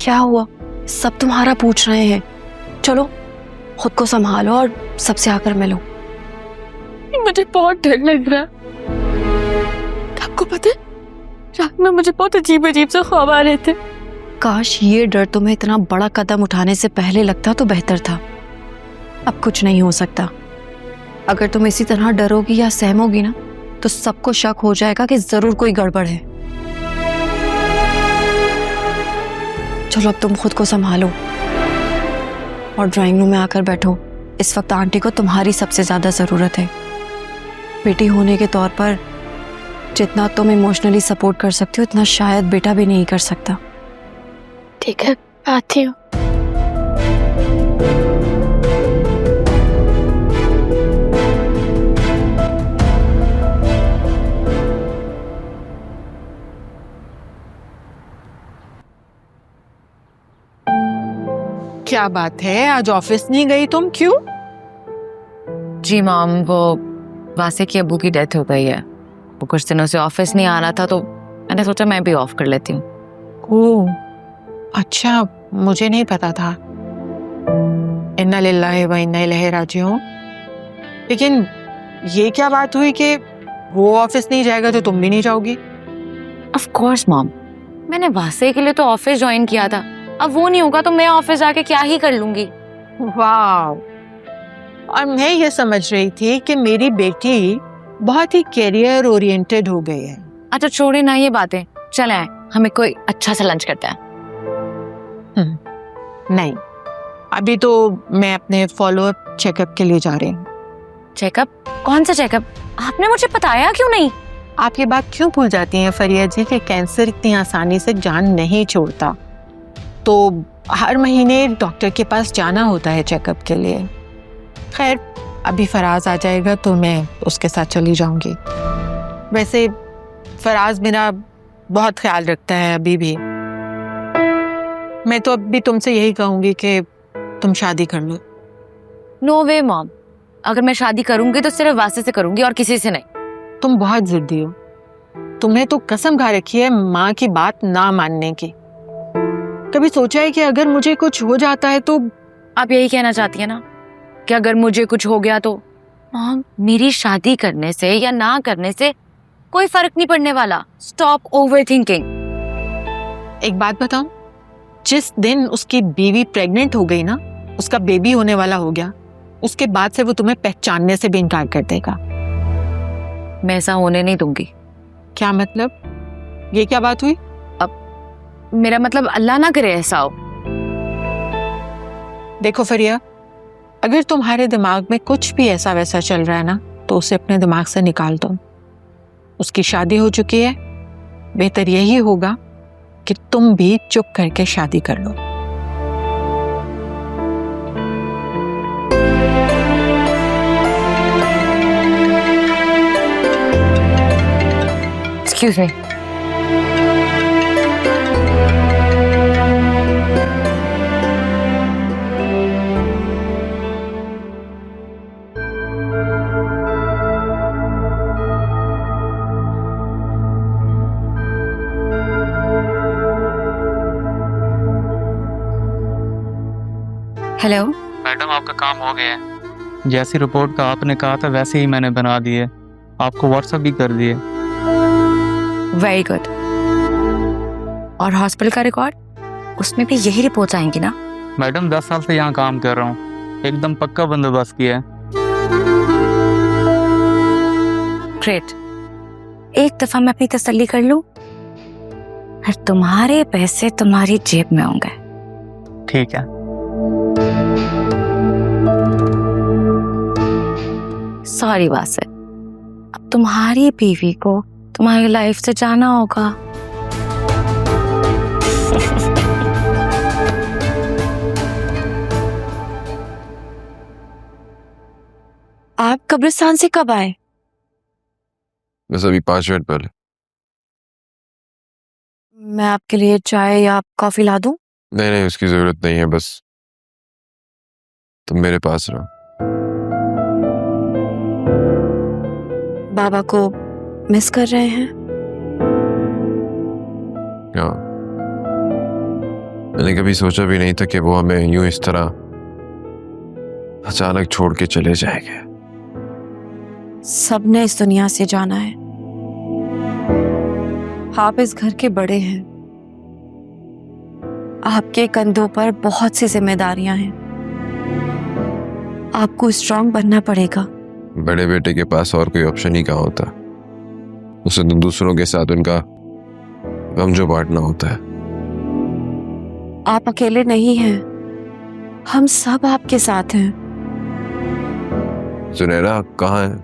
क्या हुआ? सब तुम्हारा पूछ रहे हैं। चलो खुद को संभालो और सबसे आकर मिलो। मुझे बहुत डर लग रहा है। आपको पता है रात में मुझे बहुत अजीब अजीब से ख्वाब आ रहे थे। काश ये डर तुम्हें इतना बड़ा कदम उठाने से पहले लगता तो बेहतर था। अब कुछ नहीं हो सकता। अगर तुम इसी तरह डरोगी या सहमोगी ना तो सबको शक हो जाएगा कि जरूर कोई गड़बड़ है। चलो अब तुम खुद को संभालो और ड्राइंग रूम में आकर बैठो। इस वक्त आंटी को तुम्हारी सबसे ज्यादा जरूरत है। बेटी होने के तौर पर जितना तुम इमोशनली सपोर्ट कर सकती हो उतना शायद बेटा भी नहीं कर सकता। ठीक है, आती हूँ। क्या बात है, आज ऑफिस नहीं गई तुम? क्यों? जी मॉम, वो वासे की अब्बू की डेथ हो गई है। वो कुछ दिनों से ऑफिस नहीं आ रहा था तो मैंने सोचा मैं भी ऑफ कर लेती हूँ। ओह अच्छा, मुझे नहीं पता था। इन्ना लिल्लाहि व इन्ना इलैहि राजिऊन। लेकिन ये क्या बात हुई कि वो ऑफिस नहीं जाएगा तो तुम भी नहीं जाओगी? ऑफ कोर्स मॉम, मैंने वासे के लिए तो ऑफिस ज्वाइन किया था। अब वो नहीं होगा तो मैं ऑफिस जाके क्या ही कर लूंगी। वाह, और मैं ये समझ रही थी कि मेरी बेटी बहुत ही कैरियर ओरिएंटेड हो गई है। अच्छा छोड़े ना ये बातें, चले आए हमें कोई अच्छा सा लंच करते हैं। नहीं, अभी तो मैं अपने फॉलोअप चेकअप के लिए जा रही हूँ। चेकअप? कौन सा चेकअप? आपने मुझे बताया क्यों नहीं? आप ये बात क्यों भूल जाती हैं फरिया जी कि कैंसर इतनी आसानी से जान नहीं छोड़ता, तो हर महीने डॉक्टर के पास जाना होता है चेकअप के लिए। खैर अभी फराज आ जाएगा तो मैं उसके साथ चली जाऊंगी। वैसे फराज मेरा बहुत ख्याल रखता है अभी भी। मैं तो अभी तुमसे यही कहूंगी कि तुम शादी कर लो। नो वे मॉम, अगर मैं शादी करूंगी तो सिर्फ वासे से करूंगी और किसी से नहीं। तुम बहुत जिद्दी हो। तुम्हें तो कसम खा रखी है माँ की बात ना मानने की। कभी सोचा है कि अगर मुझे कुछ हो जाता है तो? आप यही कहना चाहती है ना कि अगर मुझे कुछ हो गया तो? मॉम, मेरी शादी करने से या ना करने से कोई फर्क नहीं पड़ने वाला। Stop over thinking. एक बात बताऊं, जिस दिन उसकी बीवी प्रेग्नेंट हो गई ना, उसका बेबी होने वाला हो गया, उसके बाद से वो तुम्हें पहचानने से भी इनकार कर देगा। मैं ऐसा होने नहीं दूंगी। क्या मतलब? ये क्या बात हुई? मेरा मतलब अल्लाह ना करे ऐसा हो। देखो फरिया, अगर तुम्हारे दिमाग में कुछ भी ऐसा वैसा चल रहा है ना तो उसे अपने दिमाग से निकाल दो। उसकी शादी हो चुकी है, बेहतर यही होगा कि तुम भी चुप करके शादी कर लो। Excuse me. हेलो मैडम, आपका काम हो गया है। जैसी रिपोर्ट का आपने कहा था वैसे ही मैंने बना दिए, आपको व्हाट्सएप भी कर दिए। Very good. और हॉस्पिटल का रिकॉर्ड, उसमें भी यही रिपोर्ट्स आएंगी ना? मैडम 10 साल से यहाँ काम कर रहा हूँ, एकदम पक्का बंदोबस्त किया है। ग्रेट। एक दफा मैं अपनी तसल्ली कर लूं, फिर तुम्हारे पैसे तुम्हारी जेब में होंगे। ठीक है। सॉरी वासे, अब तुम्हारी बीवी को तुम्हारी लाइफ से जाना होगा। आप कब्रिस्तान से कब आए? बस अभी 5 मिनट पहले। मैं आपके लिए चाय या कॉफी ला दूं? नहीं नहीं, उसकी जरूरत नहीं है, बस तुम मेरे पास रहो। बाबा को मिस कर रहे हैं? हाँ, मैंने कभी सोचा भी नहीं था कि वो हमें यूं इस तरह अचानक छोड़ के चले जाएंगे। सबने इस दुनिया से जाना है। आप इस घर के बड़े हैं, आपके कंधों पर बहुत सी जिम्मेदारियां हैं, आपको स्ट्रांग बनना पड़ेगा। बड़े बेटे के पास और कोई ऑप्शन ही कहाँ होता, उसे तो दूसरों के साथ उनका गम जो बांटना होता है। आप अकेले नहीं हैं, हम सब आपके साथ हैं। सुनहरा कहाँ है?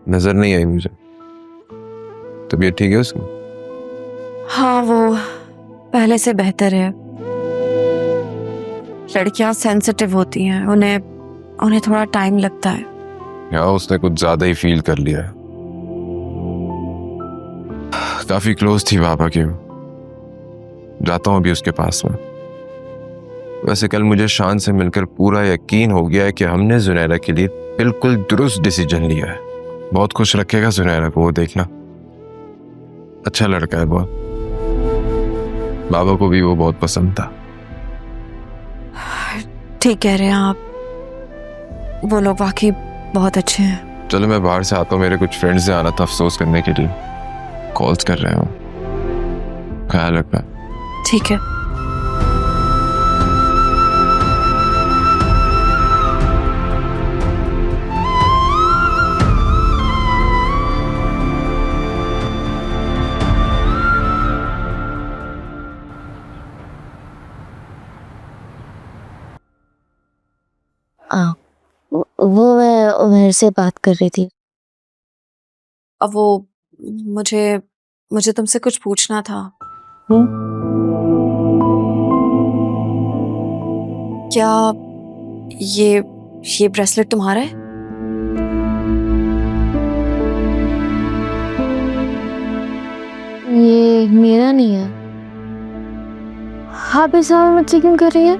नजर नहीं आई मुझे। तबीयत ठीक है उसकी? हाँ, वो पहले से बेहतर है। लड़कियां सेंसिटिव होती हैं, उन्हें थोड़ा टाइम लगता है। या उसने कुछ ज्यादा ही फील कर लिया है। काफी क्लोज थी पापा की। जाता हूं अभी उसके पास में। वैसे कल मुझे शान से मिलकर पूरा यकीन हो गया है कि हमने जुनैरा के लिए बिल्कुल दुरुस्त डिसीजन लिया है। बहुत खुश रखेगा जुनैरा को, वो देखना। अच्छा लड़का है बहुत, बाबा को भी वो बहुत पसंद था। ठीक कह रहे हैं आप, वो लोग वाकई बहुत अच्छे हैं। चलो मैं बाहर से आता हूँ, मेरे कुछ फ्रेंड्स से आना था अफसोस करने के लिए, कॉल्स कर रहे हो। ख्याल रखना। ठीक है। वो मैं उमेर से बात कर रही थी। अब वो मुझे तुमसे कुछ पूछना था। क्या ये ब्रेसलेट तुम्हारा है? ये मेरा नहीं है। आप इस सवाल मुझसे क्यों कर रही हैं?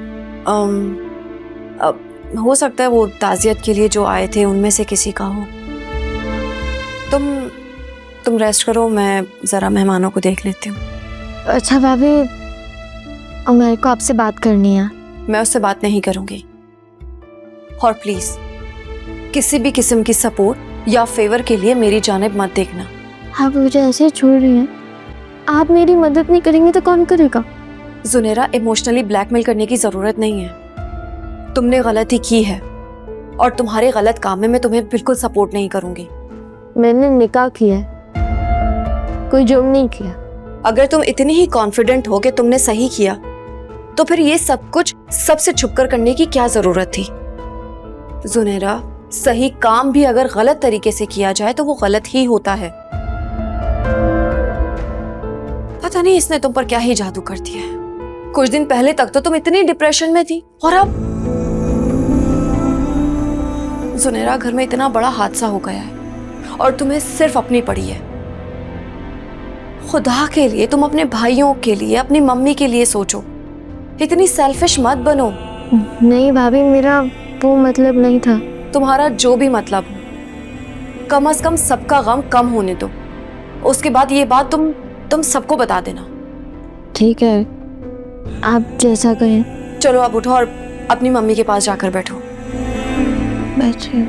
हो सकता है वो ताज़ियत के लिए जो आए थे उनमें से किसी का हो। तुम रेस्ट करो, मैं जरा मेहमानों को देख लेती हूँ। अच्छा भाभी, मेरे को आपसे बात करनी है। मैं उससे बात नहीं करूंगी, और प्लीज किसी भी किस्म की सपोर्ट या फेवर के लिए मेरी जानिब मत देखना। आप मुझे ऐसे छोड़ रही हैं? आप मेरी मदद नहीं करेंगे तो कौन करेगा? जुनैरा, इमोशनली ब्लैकमेल करने की जरूरत नहीं है। तुमने गलती की है और तुम्हारे गलत काम में मैं तुम्हें बिल्कुल सपोर्ट नहीं करूंगी। मैंने निकाह किया है, कोई जुर्म नहीं किया। अगर तुम इतनी ही कॉन्फिडेंट हो कि तुमने सही किया, तो फिर ये सब कुछ सबसे छुपकर करने की क्या जरूरत थी? जुनैरा, सही काम भी अगर गलत तरीके से किया जाए तो वो गलत ही होता है। पता नहीं इसने तुम पर क्या ही जादू कर दिया है। कुछ दिन पहले तक तो तुम इतनी डिप्रेशन में थी, और अब जुनैरा, घर में इतना बड़ा हादसा हो गया है और तुम्हें सिर्फ अपनी पड़ी है। खुदा के लिए तुम अपने भाइयों के लिए, अपनी मम्मी के लिए सोचो। इतनी सेल्फिश मत बनो। नहीं भाभी, मेरा वो मतलब नहीं था। तुम्हारा जो भी मतलब हो, कम से कम सबका गम कम होने दो। उसके बाद ये बात तुम सबको बता देना। ठीक है, आप जैसा कहें। चलो अब उठो और अपनी मम्मी के पास जाकर बैठो। बैठिए।